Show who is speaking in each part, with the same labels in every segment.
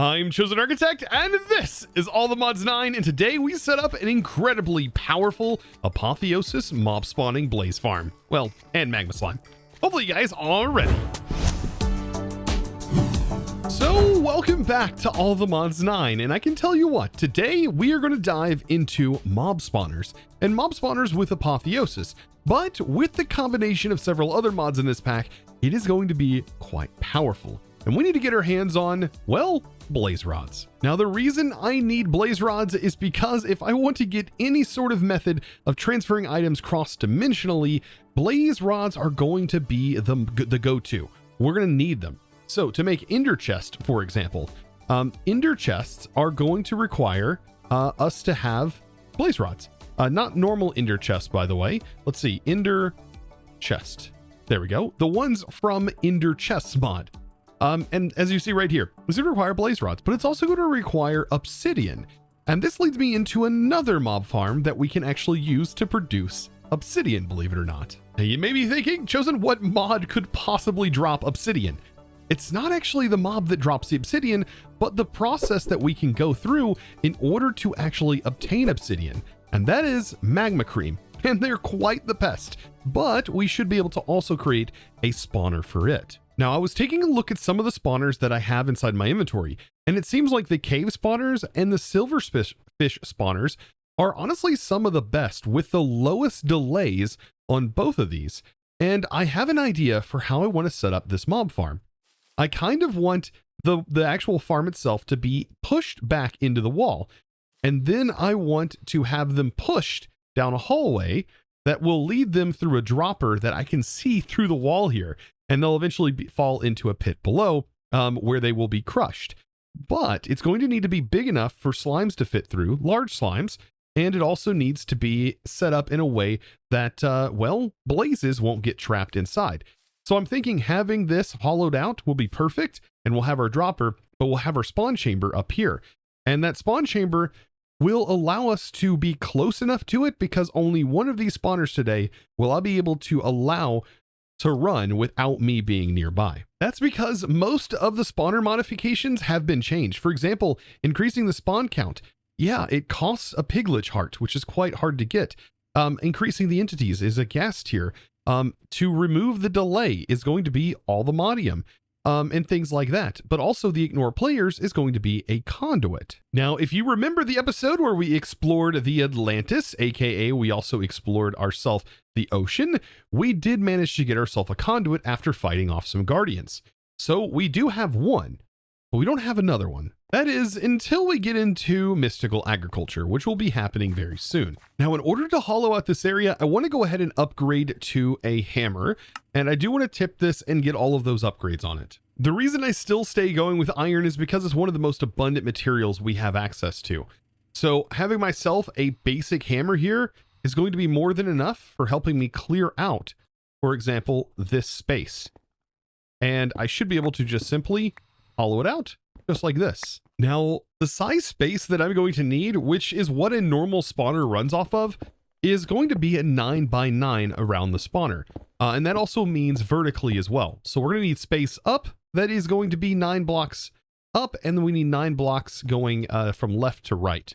Speaker 1: I'm ChosenArchitect, and this is All the Mods 9, and today we set up an incredibly powerful Apotheosis mob spawning blaze farm. Well, and magma slime. Hopefully you guys are ready. So, welcome back to All the Mods 9, and I can tell you what, today we are going to dive into mob spawners, and mob spawners with Apotheosis, but with the combination of several other mods in this pack, it is going to be quite powerful. And we need to get our hands on, well, blaze rods. Now, the reason I need blaze rods is because if I want to get any sort of method of transferring items cross-dimensionally, blaze rods are going to be the go-to. We're going to need them. So to make ender chest, for example, ender chests are going to require us to have blaze rods. Not normal ender chests, by the way. Let's see, ender chest. There we go. The ones from ender chests mod. And as you see right here, it's going to require blaze rods, but it's also going to require obsidian. And this leads me into another mob farm that we can actually use to produce obsidian, believe it or not. Now you may be thinking, Chosen, what mod could possibly drop obsidian? It's not actually the mob that drops the obsidian, but the process that we can go through in order to actually obtain obsidian. And that is magma cream. And they're quite the pest, but we should be able to also create a spawner for it. Now, I was taking a look at some of the spawners that I have inside my inventory, and it seems like the cave spawners and the silverfish spawners are honestly some of the best with the lowest delays on both of these. And I have an idea for how I want to set up this mob farm. I kind of want the actual farm itself to be pushed back into the wall, and then I want to have them pushed down a hallway that will lead them through a dropper that I can see through the wall here. And they'll eventually fall into a pit below where they will be crushed. But it's going to need to be big enough for slimes to fit through, large slimes, and it also needs to be set up in a way that, well, blazes won't get trapped inside. So I'm thinking having this hollowed out will be perfect, and we'll have our dropper, but we'll have our spawn chamber up here. And that spawn chamber will allow us to be close enough to it because only one of these spawners today will I be able to allow to run without me being nearby. That's because most of the spawner modifications have been changed. For example, increasing the spawn count. Yeah, it costs a piglet heart, which is quite hard to get. Increasing the entities is a gas tier. To remove the delay is going to be all the modium. And things like that. But also the ignore players is going to be a conduit. Now, if you remember the episode where we explored the Atlantis, aka we also explored ourselves the ocean, we did manage to get ourselves a conduit after fighting off some guardians. So we do have one, but we don't have another one. That is until we get into mystical agriculture, which will be happening very soon. Now, in order to hollow out this area, I want to go ahead and upgrade to a hammer, and I do want to tip this and get all of those upgrades on it. The reason I still stay going with iron is because it's one of the most abundant materials we have access to. So having myself a basic hammer here is going to be more than enough for helping me clear out, for example, this space. And I should be able to just simply hollow it out. Just like this. Now, the size space that I'm going to need, which is what a normal spawner runs off of, is going to be a 9 by 9 around the spawner. And that also means vertically as well. So we're going to need space up that is going to be 9 blocks up, and then we need 9 blocks going from left to right.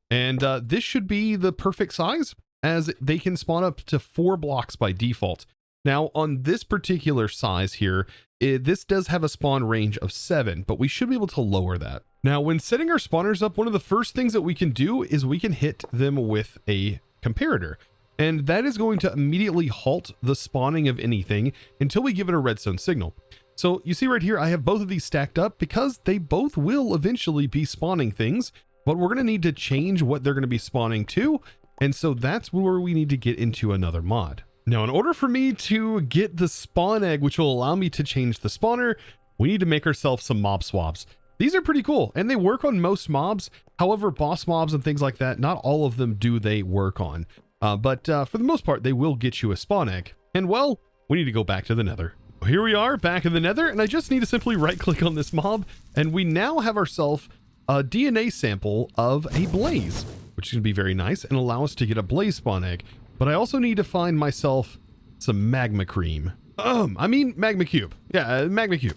Speaker 1: And this should be the perfect size, as they can spawn up to 4 blocks by default. Now, on this particular size here, this does have a spawn range of 7, but we should be able to lower that. Now, when setting our spawners up, one of the first things that we can do is we can hit them with a comparator. And that is going to immediately halt the spawning of anything until we give it a redstone signal. So you see right here, I have both of these stacked up because they both will eventually be spawning things, but we're going to need to change what they're going to be spawning to. And so that's where we need to get into another mod. Now, in order for me to get the spawn egg, which will allow me to change the spawner, we need to make ourselves some mob swabs. These are pretty cool, and they work on most mobs. However, boss mobs and things like that, not all of them do they work on. But for the most part, they will get you a spawn egg. And well, we need to go back to the nether. Here we are back in the nether, and I just need to simply right-click on this mob, and we now have ourselves a DNA sample of a blaze, which is going to be very nice and allow us to get a blaze spawn egg. But I also need to find myself some magma cream. I mean magma cube. Yeah, magma cube.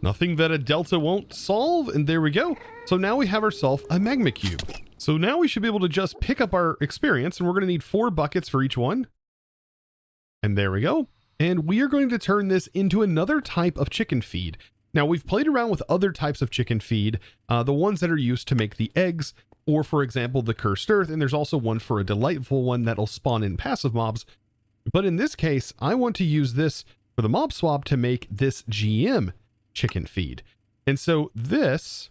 Speaker 1: Nothing that a delta won't solve, and there we go. So now we have ourselves a magma cube. So now we should be able to just pick up our experience, and we're going to need 4 buckets for each one. And there we go. And we are going to turn this into another type of chicken feed. Now, we've played around with other types of chicken feed, the ones that are used to make the eggs, or for example, the cursed earth, and there's also one for a delightful one that'll spawn in passive mobs. But in this case, I want to use this for the mob swap to make this GM chicken feed. And so this,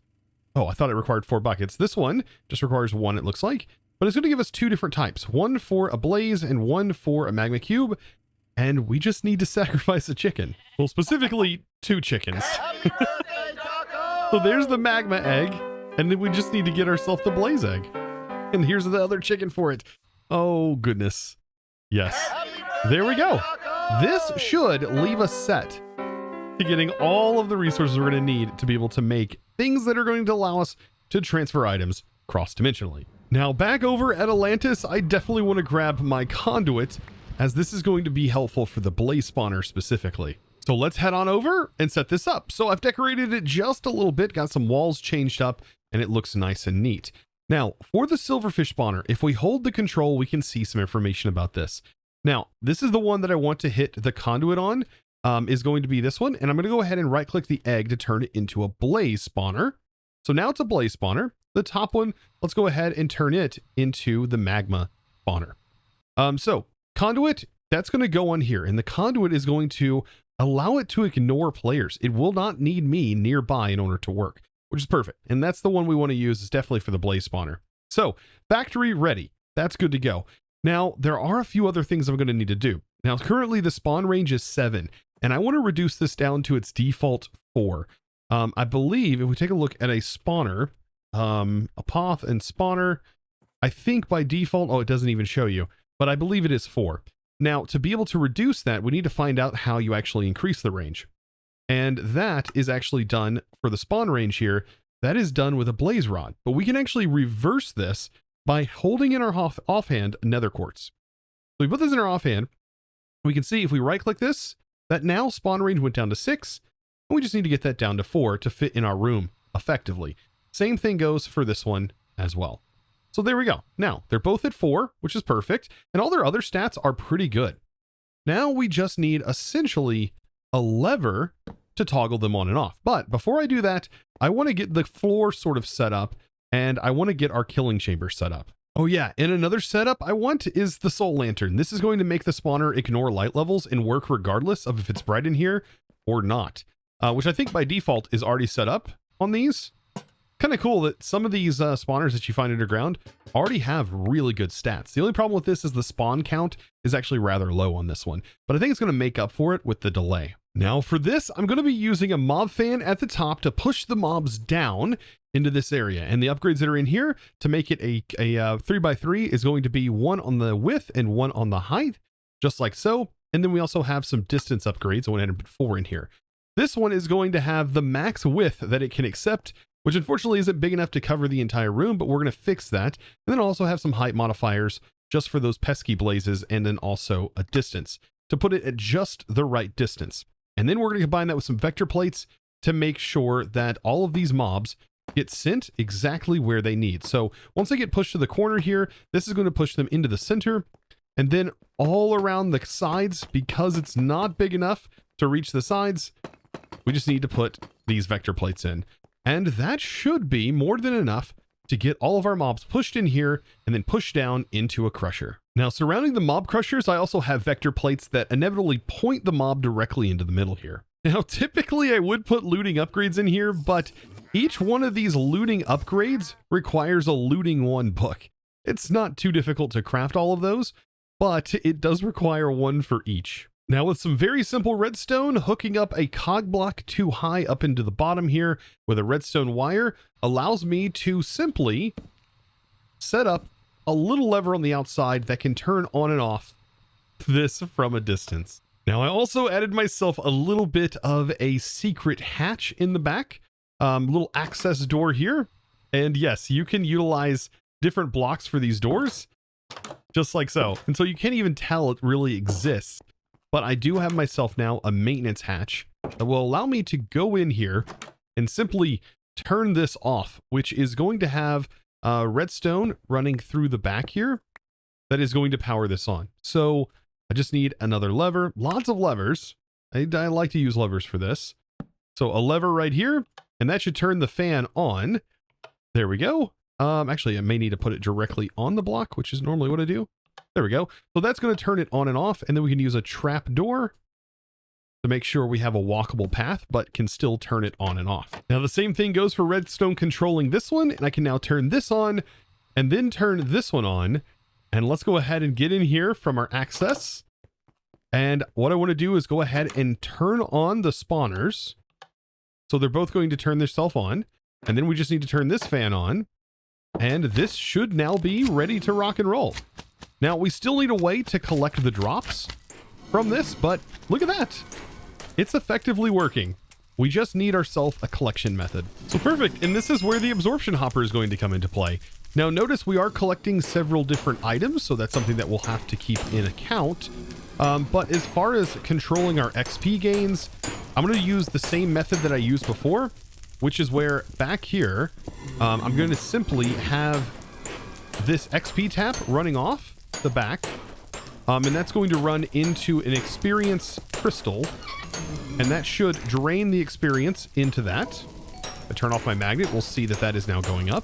Speaker 1: I thought it required 4 buckets. This one just requires 1, it looks like, but it's going to give us 2 different types, one for a blaze and one for a magma cube. And we just need to sacrifice a chicken. Well, specifically 2 chickens. So there's the magma egg, and then we just need to get ourselves the blaze egg. And here's the other chicken for it. Oh, goodness. Yes. There we go. This should leave us set to getting all of the resources we're going to need to be able to make things that are going to allow us to transfer items cross-dimensionally. Now, back over at Atlantis, I definitely want to grab my conduit, as this is going to be helpful for the blaze spawner specifically. So let's head on over and set this up. So I've decorated it just a little bit, got some walls changed up, and it looks nice and neat. Now, for the silverfish spawner, if we hold the control, we can see some information about this. Now, this is the one that I want to hit the conduit on, is going to be this one. And I'm going to go ahead and right click the egg to turn it into a blaze spawner. So now it's a blaze spawner. The top one, let's go ahead and turn it into the magma spawner. So conduit, that's going to go on here, and the conduit is going to allow it to ignore players. It will not need me nearby in order to work, which is perfect. And that's the one we want to use, is definitely for the blaze spawner. So factory ready. That's good to go. Now, there are a few other things I'm going to need to do. Now, currently the spawn range is 7, and I want to reduce this down to its default 4. I believe if we take a look at a spawner, Apoth and spawner, I think by default, it doesn't even show you, but I believe it is 4. Now, to be able to reduce that, we need to find out how you actually increase the range. And that is actually done for the spawn range here. That is done with a blaze rod, but we can actually reverse this by holding in our offhand nether quartz. So we put this in our offhand. We can see if we right click this, that now spawn range went down to 6, and we just need to get that down to 4 to fit in our room effectively. Same thing goes for this one as well. So there we go. Now they're both at 4, which is perfect, and all their other stats are pretty good. Now we just need essentially a lever to toggle them on and off. But before I do that, I want to get the floor sort of set up, and I want to get our killing chamber set up. Oh yeah, and another setup I want is the soul lantern. This is going to make the spawner ignore light levels and work regardless of if it's bright in here or not, which I think by default is already set up on these. Kind of cool that some of these spawners that you find underground already have really good stats. The only problem with this is the spawn count is actually rather low on this one, but I think it's going to make up for it with the delay. Now for this, I'm going to be using a mob fan at the top to push the mobs down into this area, and the upgrades that are in here to make it a 3x3 is going to be 1 on the width and 1 on the height, just like so. And then we also have some distance upgrades. I want to add 4 in here. This one is going to have the max width that it can accept, which unfortunately isn't big enough to cover the entire room, but we're going to fix that. And then also have some height modifiers just for those pesky blazes, and then also a distance to put it at just the right distance. And then we're going to combine that with some vector plates to make sure that all of these mobs get sent exactly where they need. So once they get pushed to the corner here, this is going to push them into the center, and then all around the sides, because it's not big enough to reach the sides, we just need to put these vector plates in. And that should be more than enough to get all of our mobs pushed in here and then pushed down into a crusher. Now, surrounding the mob crushers, I also have vector plates that inevitably point the mob directly into the middle here. Now, typically I would put looting upgrades in here, but each one of these looting upgrades requires a looting 1 book. It's not too difficult to craft all of those, but it does require 1 for each. Now with some very simple redstone, hooking up a cog block too high up into the bottom here with a redstone wire allows me to simply set up a little lever on the outside that can turn on and off this from a distance. Now I also added myself a little bit of a secret hatch in the back, little access door here. And yes, you can utilize different blocks for these doors, just like so. And so you can't even tell it really exists. But I do have myself now a maintenance hatch that will allow me to go in here and simply turn this off, which is going to have redstone running through the back here that is going to power this on. So I just need another lever, lots of levers. I like to use levers for this. So a lever right here, and that should turn the fan on. There we go. Actually, I may need to put it directly on the block, which is normally what I do. There we go. So that's going to turn it on and off, and then we can use a trap door to make sure we have a walkable path, but can still turn it on and off. Now, the same thing goes for redstone controlling this one, and I can now turn this on and then turn this one on. And let's go ahead and get in here from our access. And what I want to do is go ahead and turn on the spawners. So they're both going to turn themselves on. And then we just need to turn this fan on. And this should now be ready to rock and roll. Now, we still need a way to collect the drops from this, but look at that. It's effectively working. We just need ourselves a collection method. So perfect. And this is where the absorption hopper is going to come into play. Now, notice we are collecting several different items, so that's something that we'll have to keep in account. But as far as controlling our XP gains, I'm going to use the same method that I used before, which is where back here, I'm going to simply have this XP tap running off the back. And that's going to run into an experience crystal, and that should drain the experience into that. I turn off my magnet, we'll see that that is now going up.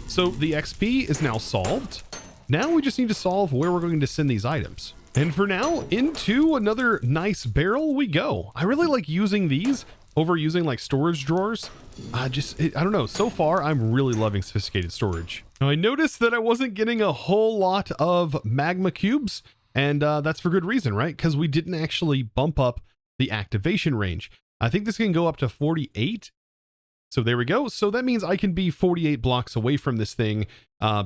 Speaker 1: So the XP is now solved. Now we just need to solve where we're going to send these items. And for now, into another nice barrel we go. I really like using these over using like storage drawers. I don't know. So far, I'm really loving sophisticated storage. Now, I noticed that I wasn't getting a whole lot of magma cubes, and that's for good reason, right? Because we didn't actually bump up the activation range. I think this can go up to 48. So there we go. So that means I can be 48 blocks away from this thing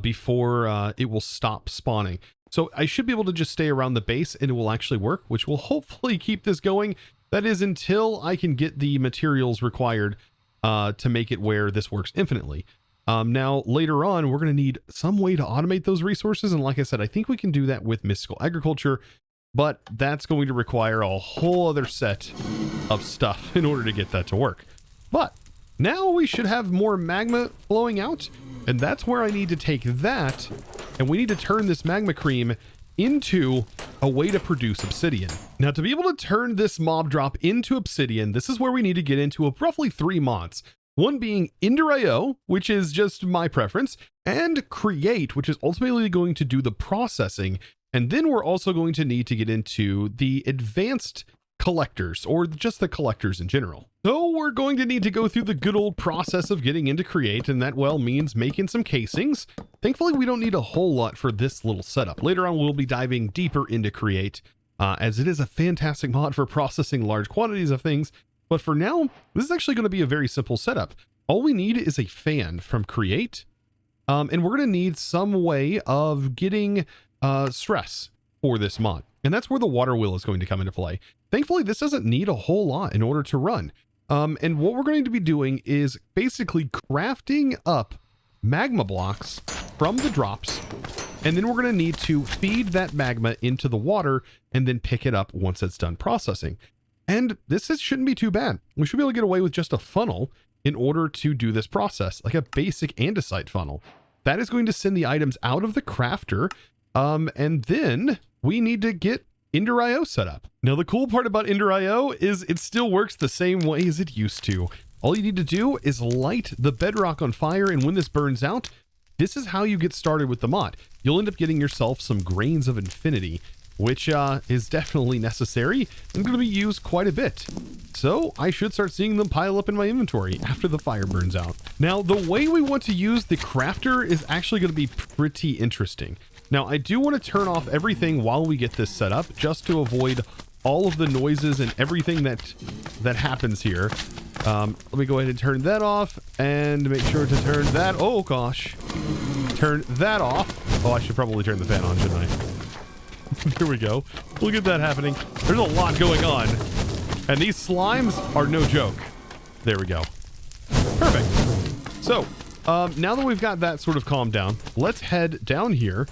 Speaker 1: before it will stop spawning. So I should be able to just stay around the base and it will actually work, which will hopefully keep this going. That is until I can get the materials required to make it where this works infinitely. Now, later on, we're going to need some way to automate those resources. And like I said, I think we can do that with mystical agriculture, but that's going to require a whole other set of stuff in order to get that to work. But now we should have more magma flowing out, and that's where I need to take that, and we need to turn this magma cream into a way to produce obsidian. Now, to be able to turn this mob drop into obsidian, this is where we need to get into roughly 3 mods. One being Ender.io, which is just my preference, and Create, which is ultimately going to do the processing. And then we're also going to need to get into the advanced collectors, or just the collectors in general. So we're going to need to go through the good old process of getting into Create, and that, well, means making some casings. Thankfully, we don't need a whole lot for this little setup. Later on, we'll be diving deeper into Create, as it is a fantastic mod for processing large quantities of things. But for now, this is actually going to be a very simple setup. All we need is a fan from Create, and we're going to need some way of getting stress for this mod. And that's where the water wheel is going to come into play. Thankfully, this doesn't need a whole lot in order to run. And what we're going to be doing is basically crafting up magma blocks from the drops. And then we're going to need to feed that magma into the water and then pick it up once it's done processing. And shouldn't be too bad. We should be able to get away with just a funnel in order to do this process, like a basic andesite funnel. That is going to send the items out of the crafter. And then we need to get Ender.io set up. Now, the cool part about Ender.io is it still works the same way as it used to. All you need to do is light the bedrock on fire, and when this burns out, this is how you get started with the mod. You'll end up getting yourself some grains of infinity, which is definitely necessary and going to be used quite a bit. So I should start seeing them pile up in my inventory after the fire burns out. Now, the way we want to use the crafter is actually going to be pretty interesting. Now, I do want to turn off everything while we get this set up, just to avoid all of the noises and everything that happens here. Let me go ahead and turn that off and make sure to turn that. Oh gosh, turn that off. Oh, I should probably turn the fan on, shouldn't I? Here we go. Look at that happening. There's a lot going on, and these slimes are no joke. There we go. Perfect. So now that we've got that sort of calmed down, let's head down here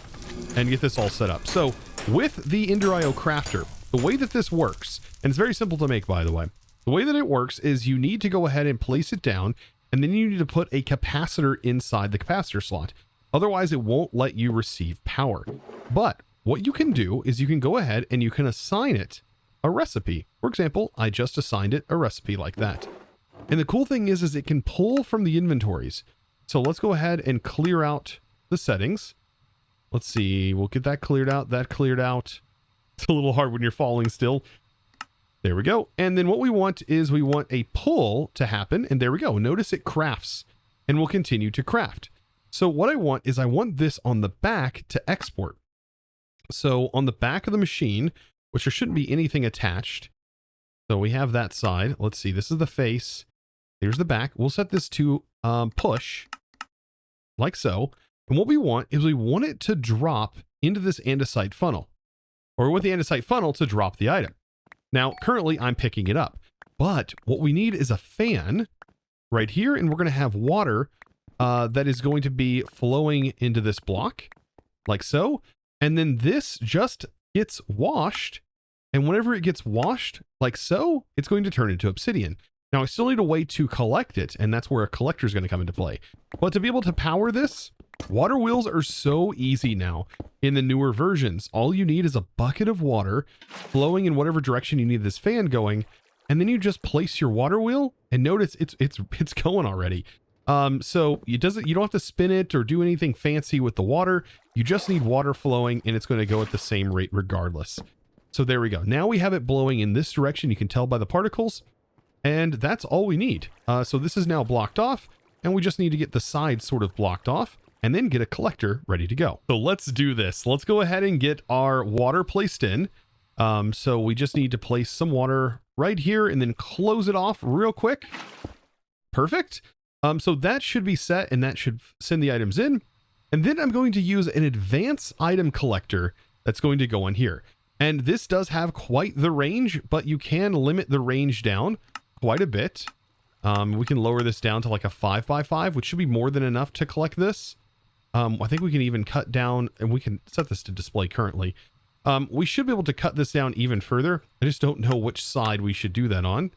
Speaker 1: and get this all set up. So with the Ender.io crafter, the way that this works, and it's very simple to make, by the way, The way that it works is you need to go ahead and place it down, and then you need to put a capacitor inside the capacitor slot. Otherwise, it won't let you receive power. But what you can do is you can go ahead and you can assign it a recipe. For example, I just assigned it a recipe like that. And the cool thing is it can pull from the inventories. So let's go ahead and clear out the settings. Let's see, we'll get that cleared out, that cleared out. It's a little hard when you're falling still. There we go. And then what we want is we want a pull to happen. And there we go. Notice it crafts and will continue to craft. So what I want is I want this on the back to export. So on the back of the machine, which there shouldn't be anything attached. So we have that side. Let's see. This is the face. Here's the back. We'll set this to push like so. And what we want is we want it to drop into this andesite funnel, or with the andesite funnel to drop the item. Now, currently I'm picking it up, but what we need is a fan right here. And we're going to have water that is going to be flowing into this block like so. And then this just gets washed. And whenever it gets washed like so, it's going to turn into obsidian. Now I still need a way to collect it. And that's where a collector is going to come into play. But to be able to power this, water wheels are so easy now in the newer versions. All you need is a bucket of water flowing in whatever direction you need this fan going. And then you just place your water wheel and notice it's going already. So you don't have to spin it or do anything fancy with the water. You just need water flowing and it's going to go at the same rate regardless. So there we go. Now we have it blowing in this direction. You can tell by the particles, and that's all we need. So this is now blocked off, and we just need to get the sides sort of blocked off and then get a collector ready to go. So let's do this. Let's go ahead and get our water placed in. So we just need to place some water right here and then close it off real quick. Perfect. So that should be set, and that should send the items in. And then I'm going to use an advanced item collector that's going to go on here. And this does have quite the range, but you can limit the range down quite a bit. We can lower this down to like a 5x5, which should be more than enough to collect this. I think we can even cut down, and we can set this to display currently. We should be able to cut this down even further. I just don't know which side we should do that on.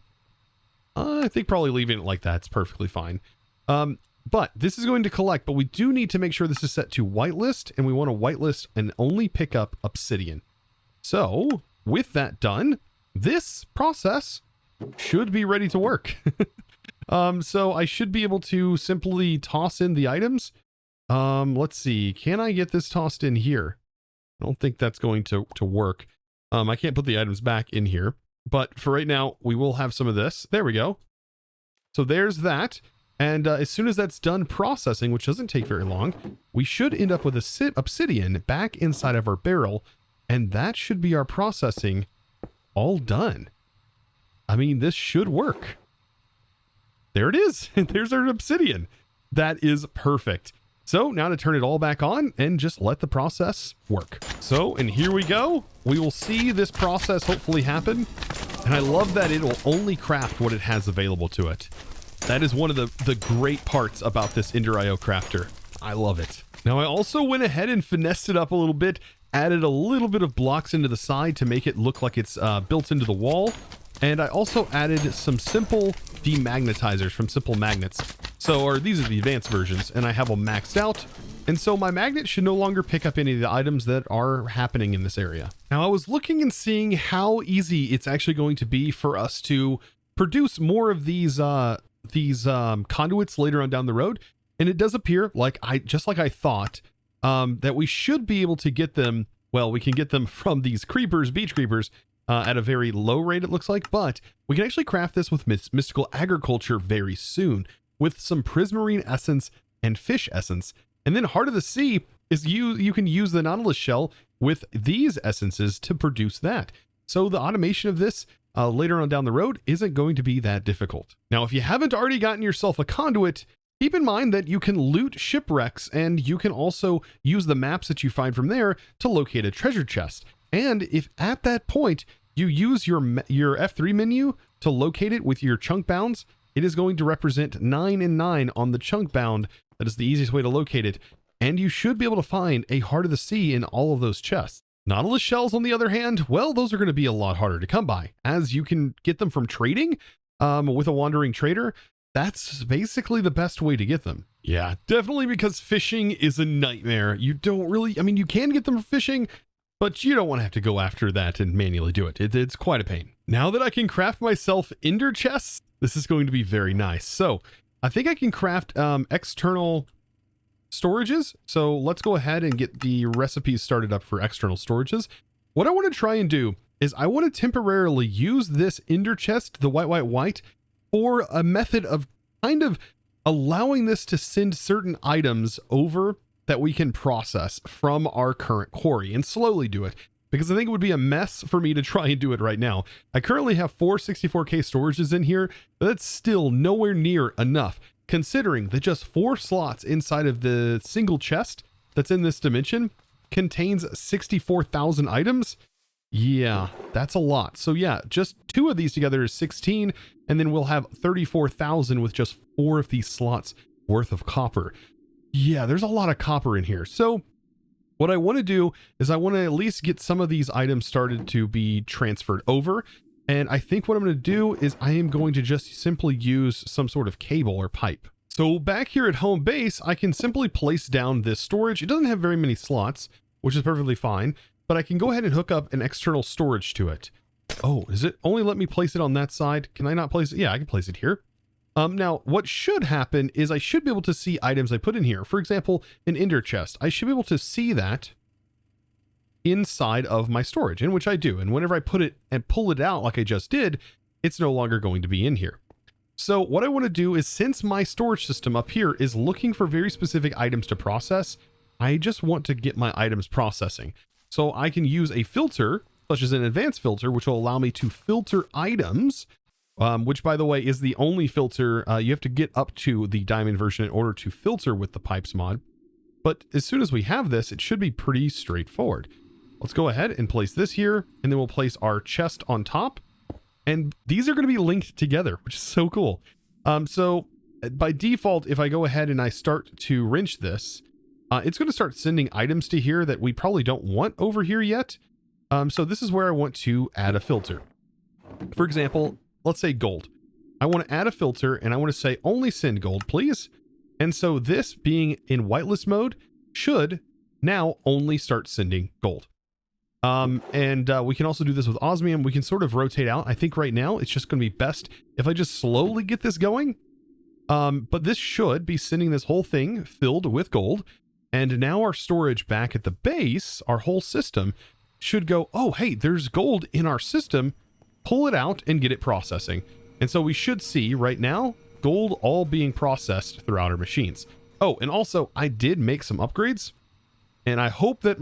Speaker 1: I think probably leaving it like that's perfectly fine. But this is going to collect, but we do need to make sure this is set to whitelist, and we want to whitelist and only pick up obsidian. So with that done, this process should be ready to work. So I should be able to simply toss in the items. Let's see. Can I get this tossed in here? I don't think that's going to work. I can't put the items back in here, but for right now, we will have some of this. There we go. So there's that. And as soon as that's done processing, which doesn't take very long, we should end up with a obsidian back inside of our barrel. And that should be our processing all done. I mean, this should work. There it is. There's our obsidian. That is perfect. So now to turn it all back on and just let the process work. So, and here we go. We will see this process hopefully happen. And I love that it will only craft what it has available to it. That is one of the great parts about this Ender IO crafter. I love it. Now I also went ahead and finessed it up a little bit, added a little bit of blocks into the side to make it look like it's built into the wall. And I also added some simple demagnetizers from Simple Magnets. So, these are the advanced versions, and I have them maxed out. And so my magnet should no longer pick up any of the items that are happening in this area. Now I was looking and seeing how easy it's actually going to be for us to produce more of these conduits later on down the road. And it does appear like just like I thought, that we should be able to get them. Well, we can get them from these creepers, beach creepers, at a very low rate, it looks like, but we can actually craft this with mystical agriculture very soon with some prismarine essence and fish essence. And then Heart of the Sea is you can use the Nautilus shell with these essences to produce that. So the automation of this later on down the road isn't going to be that difficult. Now, if you haven't already gotten yourself a conduit, keep in mind that you can loot shipwrecks, and you can also use the maps that you find from there to locate a treasure chest. And if at that point you use your F3 menu to locate it with your chunk bounds, it is going to represent 9 and 9 on the chunk bound. That is the easiest way to locate it. And you should be able to find a Heart of the Sea in all of those chests. Nautilus shells, on the other hand, well, those are going to be a lot harder to come by, as you can get them from trading with a wandering trader. That's basically the best way to get them. Yeah, definitely, because fishing is a nightmare. You don't really, I mean, you can get them for fishing, but you don't want to have to go after that and manually do it. It's quite a pain. Now that I can craft myself ender chests, this is going to be very nice. So I think I can craft external storages. So let's go ahead and get the recipes started up for external storages. What I want to try and do is I want to temporarily use this ender chest, the white, for a method of kind of allowing this to send certain items over that we can process from our current quarry and slowly do it, because I think it would be a mess for me to try and do it right now. I currently have 4 64K storages in here, but that's still nowhere near enough, considering that just 4 slots inside of the single chest that's in this dimension contains 64,000 items. Yeah, that's a lot. So yeah, just 2 of these together is 16, and then we'll have 34,000 with just 4 of these slots worth of copper. Yeah, there's a lot of copper in here. So what I want to do is I want to at least get some of these items started to be transferred over. And I think what I'm going to do is I am going to just simply use some sort of cable or pipe. So back here at home base, I can simply place down this storage. It doesn't have very many slots, which is perfectly fine, but I can go ahead and hook up an external storage to it. Oh, is it only let me place it on that side? Can I not place it? Yeah, I can place it here. Now, what should happen is I should be able to see items I put in here. For example, an ender chest. I should be able to see that inside of my storage, in which I do. And whenever I put it and pull it out like I just did, it's no longer going to be in here. So what I want to do is, since my storage system up here is looking for very specific items to process, I just want to get my items processing. So I can use a filter, such as an advanced filter, which will allow me to filter items, which, by the way, is the only filter. You have to get up to the diamond version in order to filter with the pipes mod. But as soon as we have this, it should be pretty straightforward. Let's go ahead and place this here, and then we'll place our chest on top. And these are going to be linked together, which is so cool. So by default, if I go ahead and I start to wrench this, it's going to start sending items to here that we probably don't want over here yet. So this is where I want to add a filter. For example, let's say gold. I want to add a filter, and I want to say only send gold, please. And so this, being in whitelist mode, should now only start sending gold. We can also do this with osmium. We can sort of rotate out. I think right now it's just going to be best if I just slowly get this going. But this should be sending this whole thing filled with gold. And now our storage back at the base, our whole system, should go, oh, hey, there's gold in our system. Pull it out and get it processing. And so we should see right now gold all being processed throughout our machines. Oh, and also I did make some upgrades, and I hope that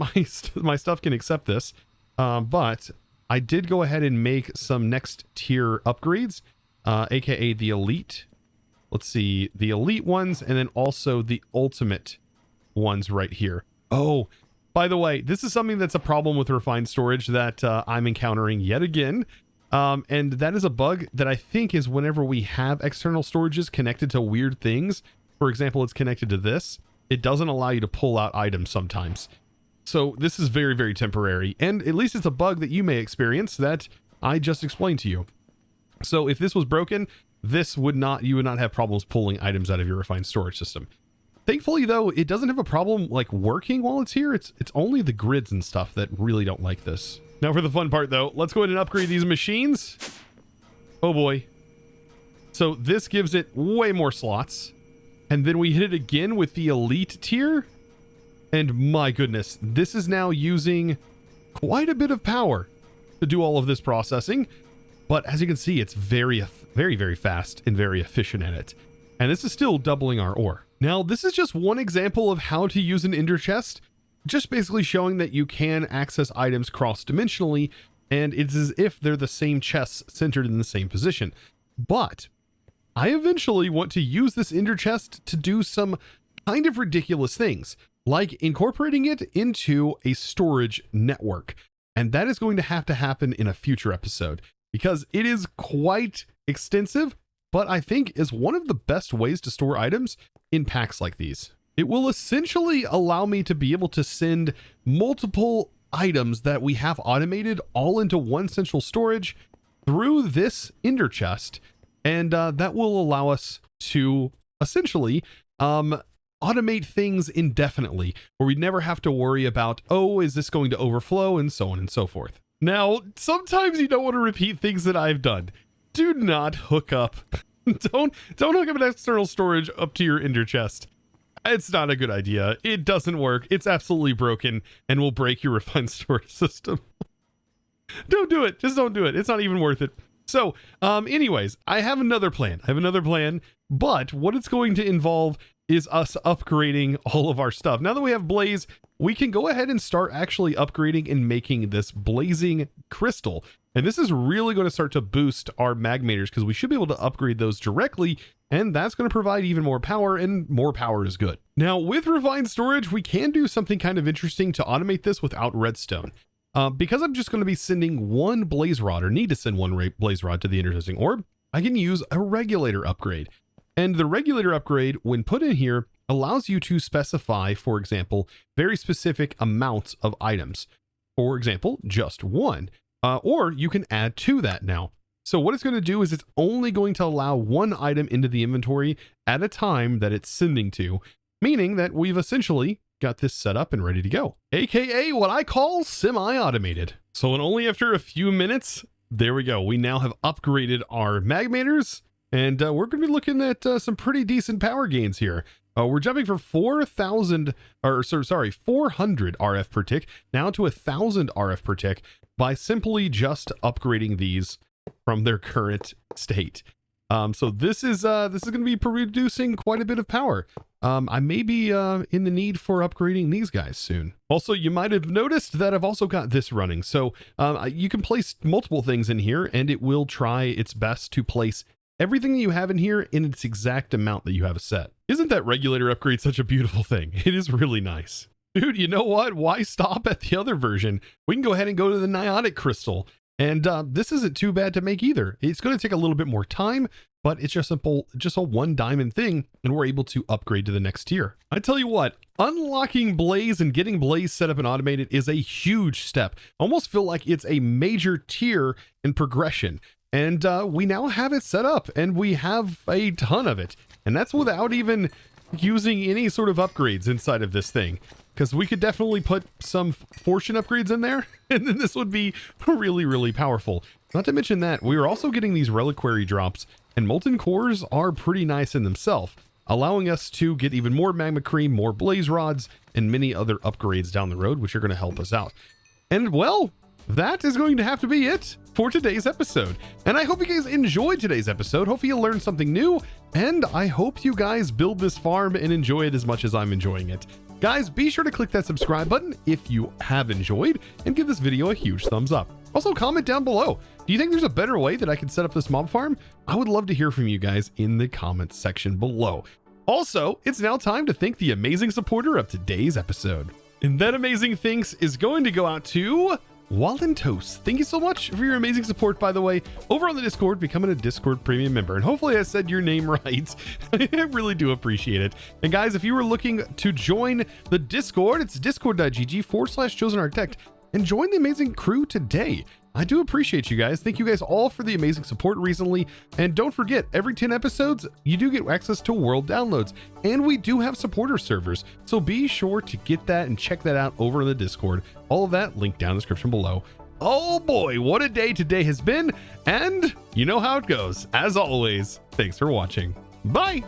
Speaker 1: my stuff can accept this. But I did go ahead and make some next tier upgrades, aka the elite. Let's see, the elite ones, and then also the ultimate ones right here. Oh, by the way, this is something that's a problem with refined storage that I'm encountering yet again. And that is a bug that I think is whenever we have external storages connected to weird things. For example, it's connected to this. It doesn't allow you to pull out items sometimes. So this is very, very temporary. And at least it's a bug that you may experience that I just explained to you. So if this was broken, you would not have problems pulling items out of your refined storage system. Thankfully, though, it doesn't have a problem like working while it's here. It's only the grids and stuff that really don't like this. Now for the fun part, though, let's go ahead and upgrade these machines. Oh boy. So this gives it way more slots. And then we hit it again with the elite tier. And my goodness, this is now using quite a bit of power to do all of this processing. But as you can see, it's very, very, very fast and very efficient at it. And this is still doubling our ore. Now, this is just one example of how to use an ender chest. Just basically showing that you can access items cross-dimensionally, and it's as if they're the same chests centered in the same position. But I eventually want to use this ender chest to do some kind of ridiculous things, like incorporating it into a storage network. And that is going to happen in a future episode, because it is quite extensive, but I think is one of the best ways to store items in packs like these. It will essentially allow me to be able to send multiple items that we have automated all into one central storage through this ender chest, and that will allow us to essentially automate things indefinitely, where we never have to worry about, oh, is this going to overflow, and so on and so forth. Now, sometimes you don't want to repeat things that I've done. Do not hook up. Don't hook up an external storage up to your ender chest. It's not a good idea. It doesn't work. It's absolutely broken and will break your refined storage system. Don't do it. Just don't do it. It's not even worth it. So, anyways, I have another plan. But what it's going to involve is us upgrading all of our stuff. Now that we have Blaze, we can go ahead and start actually upgrading and making this blazing crystal. And this is really going to start to boost our magmators, because we should be able to upgrade those directly, and that's going to provide even more power, and more power is good. Now, with refined storage, we can do something kind of interesting to automate this without redstone. Because I'm just going to be sending one blaze rod, or need to send one blaze rod to the intersecting orb, I can use a regulator upgrade. And the regulator upgrade, when put in here, allows you to specify, for example, very specific amounts of items. For example, just one. Or you can add to that now. So what it's going to do is it's only going to allow one item into the inventory at a time that it's sending to, meaning that we've essentially got this set up and ready to go, aka what I call semi-automated. So, and only after a few minutes, there we go. We now have upgraded our magmators, and we're going to be looking at some pretty decent power gains here. We're jumping from 400 RF per tick now to 1,000 RF per tick by simply just upgrading these from their current state. So this is going to be producing quite a bit of power. I may be in the need for upgrading these guys soon. Also, you might have noticed that I've also got this running. So you can place multiple things in here, and it will try its best to place everything that you have in here in its exact amount that you have set. Isn't that regulator upgrade such a beautiful thing? It is really nice. Dude, you know what? Why stop at the other version? We can go ahead and go to the Niotic crystal. And this isn't too bad to make either. It's going to take a little bit more time, but it's just a one diamond thing, and we're able to upgrade to the next tier. I tell you what, unlocking Blaze and getting Blaze set up and automated is a huge step. I almost feel like it's a major tier in progression. And we now have it set up, and we have a ton of it. And that's without even using any sort of upgrades inside of this thing. Because we could definitely put some fortune upgrades in there, and then this would be really, really powerful. Not to mention that, we are also getting these reliquary drops, and molten cores are pretty nice in themselves, allowing us to get even more magma cream, more blaze rods, and many other upgrades down the road, which are going to help us out. And well, that is going to have to be it for today's episode. And I hope you guys enjoyed today's episode. Hopefully you learned something new, and I hope you guys build this farm and enjoy it as much as I'm enjoying it. Guys, be sure to click that subscribe button if you have enjoyed, and give this video a huge thumbs up. Also, comment down below. Do you think there's a better way that I can set up this mob farm? I would love to hear from you guys in the comments section below. Also, it's now time to thank the amazing supporter of today's episode. And that amazing thanks is going to go out to Wallentos. Thank you so much for your amazing support, by the way, over on the Discord, becoming a Discord premium member. And hopefully I said your name right. I really do appreciate it. And guys, if you were looking to join the Discord, it's discord.gg/ChosenArchitect, and join the amazing crew today. I do appreciate you guys. Thank you guys all for the amazing support recently. And don't forget, every 10 episodes, you do get access to world downloads. And we do have supporter servers. So be sure to get that and check that out over in the Discord. All of that linked down in the description below. Oh boy, what a day today has been. And you know how it goes. As always, thanks for watching. Bye.